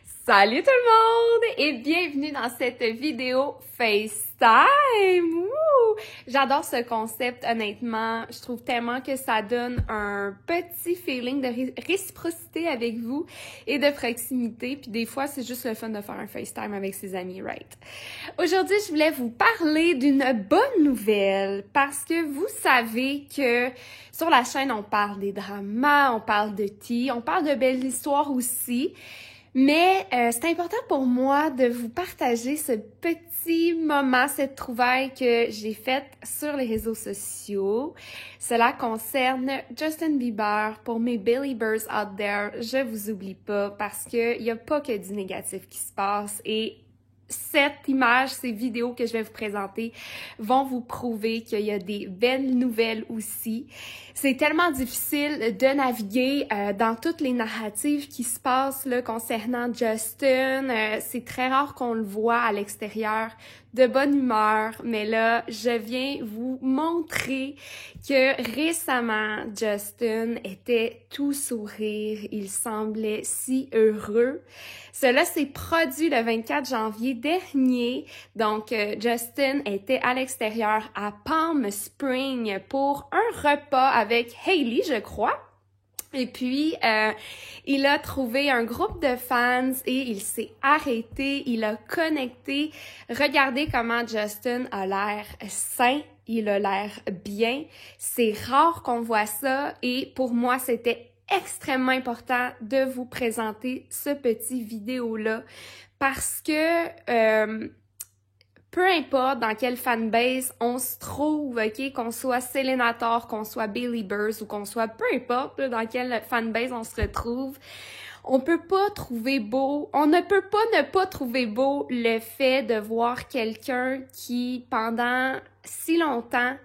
Salut tout le monde et bienvenue dans cette vidéo FaceTime! Wouh! J'adore ce concept, honnêtement. Je trouve tellement que ça donne un petit feeling de réciprocité avec vous et de proximité. Puis des fois, c'est juste le fun de faire un FaceTime avec ses amis, right? Aujourd'hui, je voulais vous parler d'une bonne nouvelle parce que vous savez que sur la chaîne, on parle des dramas, on parle de tea, on parle de belles histoires aussi. Mais c'est important pour moi de vous partager ce petit moment, cette trouvaille que j'ai faite sur les réseaux sociaux. Cela concerne Justin Bieber. Pour mes Beliebers out there, je vous oublie pas parce que y a pas que du négatif qui se passe et cette image, ces vidéos que je vais vous présenter vont vous prouver qu'il y a des belles nouvelles aussi. C'est tellement difficile de naviguer dans toutes les narratives qui se passent là, concernant Justin. C'est très rare qu'on le voit à l'extérieur de bonne humeur, mais là, je viens vous montrer que récemment, Justin était tout sourire. Il semblait si heureux. Cela s'est produit le 24 janvier dernier. Donc, Justin était à l'extérieur à Palm Springs pour un repas avec Hailey, je crois. Et puis, il a trouvé un groupe de fans et il s'est arrêté, il a connecté. Regardez comment Justin a l'air sain, il a l'air bien. C'est rare qu'on voit ça et pour moi, c'était extrêmement important de vous présenter ce petit vidéo-là parce que peu importe dans quelle fanbase on se trouve, ok, qu'on soit Célénator, qu'on soit Beliebers ou qu'on soit peu importe là, dans quelle fanbase on se retrouve, on ne peut pas ne pas trouver beau le fait de voir quelqu'un qui pendant si longtemps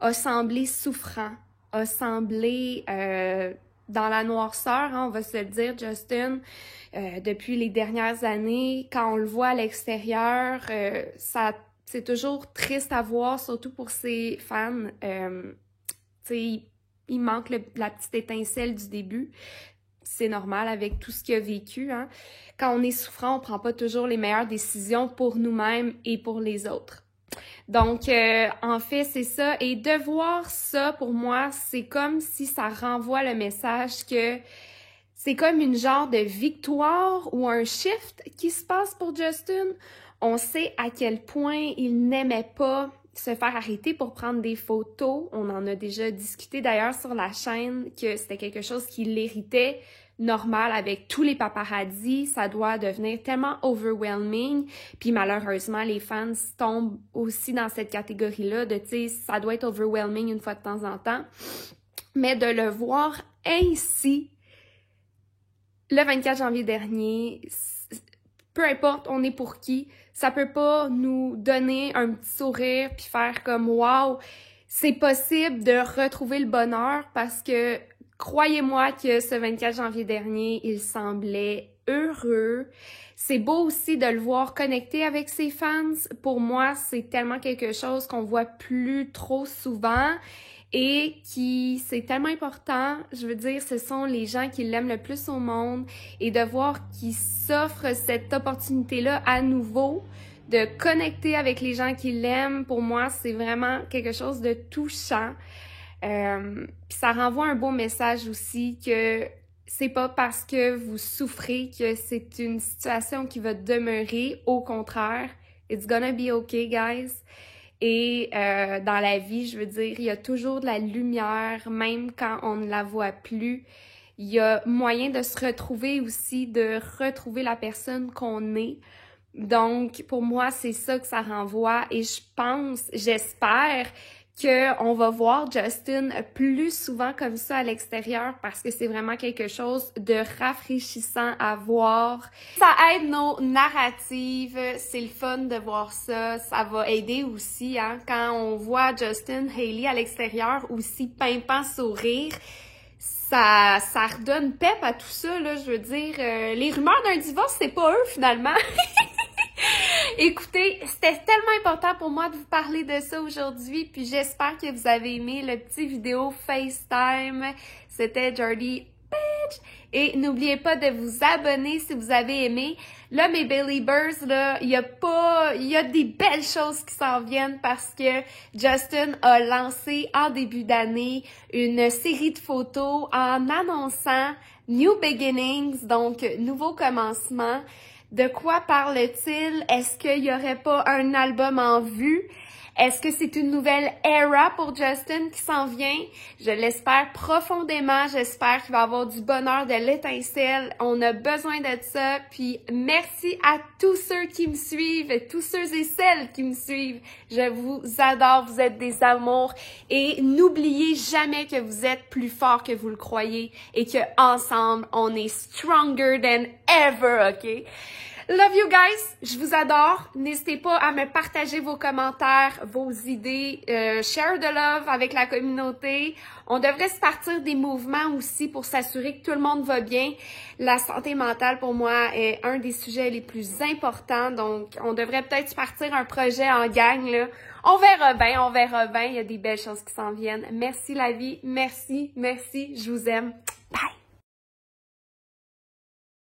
a semblé souffrant, a semblé dans la noirceur, hein, on va se le dire, Justin, depuis les dernières années, quand on le voit à l'extérieur, c'est toujours triste à voir, surtout pour ses fans. Il manque la petite étincelle du début. C'est normal avec tout ce qu'il a vécu. Hein. Quand on est souffrant, on prend pas toujours les meilleures décisions pour nous-mêmes et pour les autres. Donc, en fait, c'est ça. Et de voir ça, pour moi, c'est comme si ça renvoie le message que c'est comme une genre de victoire ou un shift qui se passe pour Justin. On sait à quel point il n'aimait pas se faire arrêter pour prendre des photos. On en a déjà discuté d'ailleurs sur la chaîne que c'était quelque chose qui l'irritait. Normal avec tous les paparazzis, ça doit devenir tellement overwhelming. Puis malheureusement, les fans tombent aussi dans cette catégorie-là de, tu sais, ça doit être overwhelming une fois de temps en temps. Mais de le voir ainsi, le 24 janvier dernier, peu importe on est pour qui, ça peut pas nous donner un petit sourire puis faire comme « wow », c'est possible de retrouver le bonheur parce que croyez-moi que ce 24 janvier dernier, il semblait heureux. C'est beau aussi de le voir connecté avec ses fans. Pour moi, c'est tellement quelque chose qu'on voit plus trop souvent et c'est tellement important. Je veux dire, ce sont les gens qui l'aiment le plus au monde et de voir qu'ils s'offrent cette opportunité-là à nouveau de connecter avec les gens qui l'aiment. Pour moi, c'est vraiment quelque chose de touchant. Puis ça renvoie un beau message aussi que c'est pas parce que vous souffrez que c'est une situation qui va demeurer. Au contraire, it's gonna be okay, guys. Et dans la vie, je veux dire, il y a toujours de la lumière, même quand on ne la voit plus. Il y a moyen de se retrouver aussi, de retrouver la personne qu'on est. Donc, pour moi, c'est ça que ça renvoie. Et j'espère qu'on va voir Justin plus souvent comme ça à l'extérieur parce que c'est vraiment quelque chose de rafraîchissant à voir. Ça aide nos narratives, c'est le fun de voir ça. Ça va aider aussi hein, quand on voit Justin, Hailey à l'extérieur aussi pimpant sourire. Ça redonne pep à tout ça, là, je veux dire. Les rumeurs d'un divorce, c'est pas eux, finalement. Écoutez, c'était tellement important pour moi de vous parler de ça aujourd'hui, puis j'espère que vous avez aimé le petit vidéo FaceTime. C'était Jordy Et n'oubliez pas de vous abonner si vous avez aimé. Là, mes Beliebers, là, il y a des belles choses qui s'en viennent parce que Justin a lancé en début d'année une série de photos en annonçant New Beginnings, donc nouveau commencement. De quoi parle-t-il? Est-ce qu'il y aurait pas un album en vue? Est-ce que c'est une nouvelle era pour Justin qui s'en vient? Je l'espère profondément. J'espère qu'il va avoir du bonheur, de l'étincelle. On a besoin de ça. Puis merci à tous ceux qui me suivent, tous ceux et celles qui me suivent. Je vous adore. Vous êtes des amours. Et n'oubliez jamais que vous êtes plus fort que vous le croyez et que ensemble, on est stronger than ever, OK? Love you guys, je vous adore. N'hésitez pas à me partager vos commentaires, vos idées, share the love avec la communauté. On devrait se partir des mouvements aussi pour s'assurer que tout le monde va bien. La santé mentale pour moi est un des sujets les plus importants, donc on devrait peut-être se partir un projet en gang là. On verra bien, il y a des belles choses qui s'en viennent. Merci la vie, merci, je vous aime.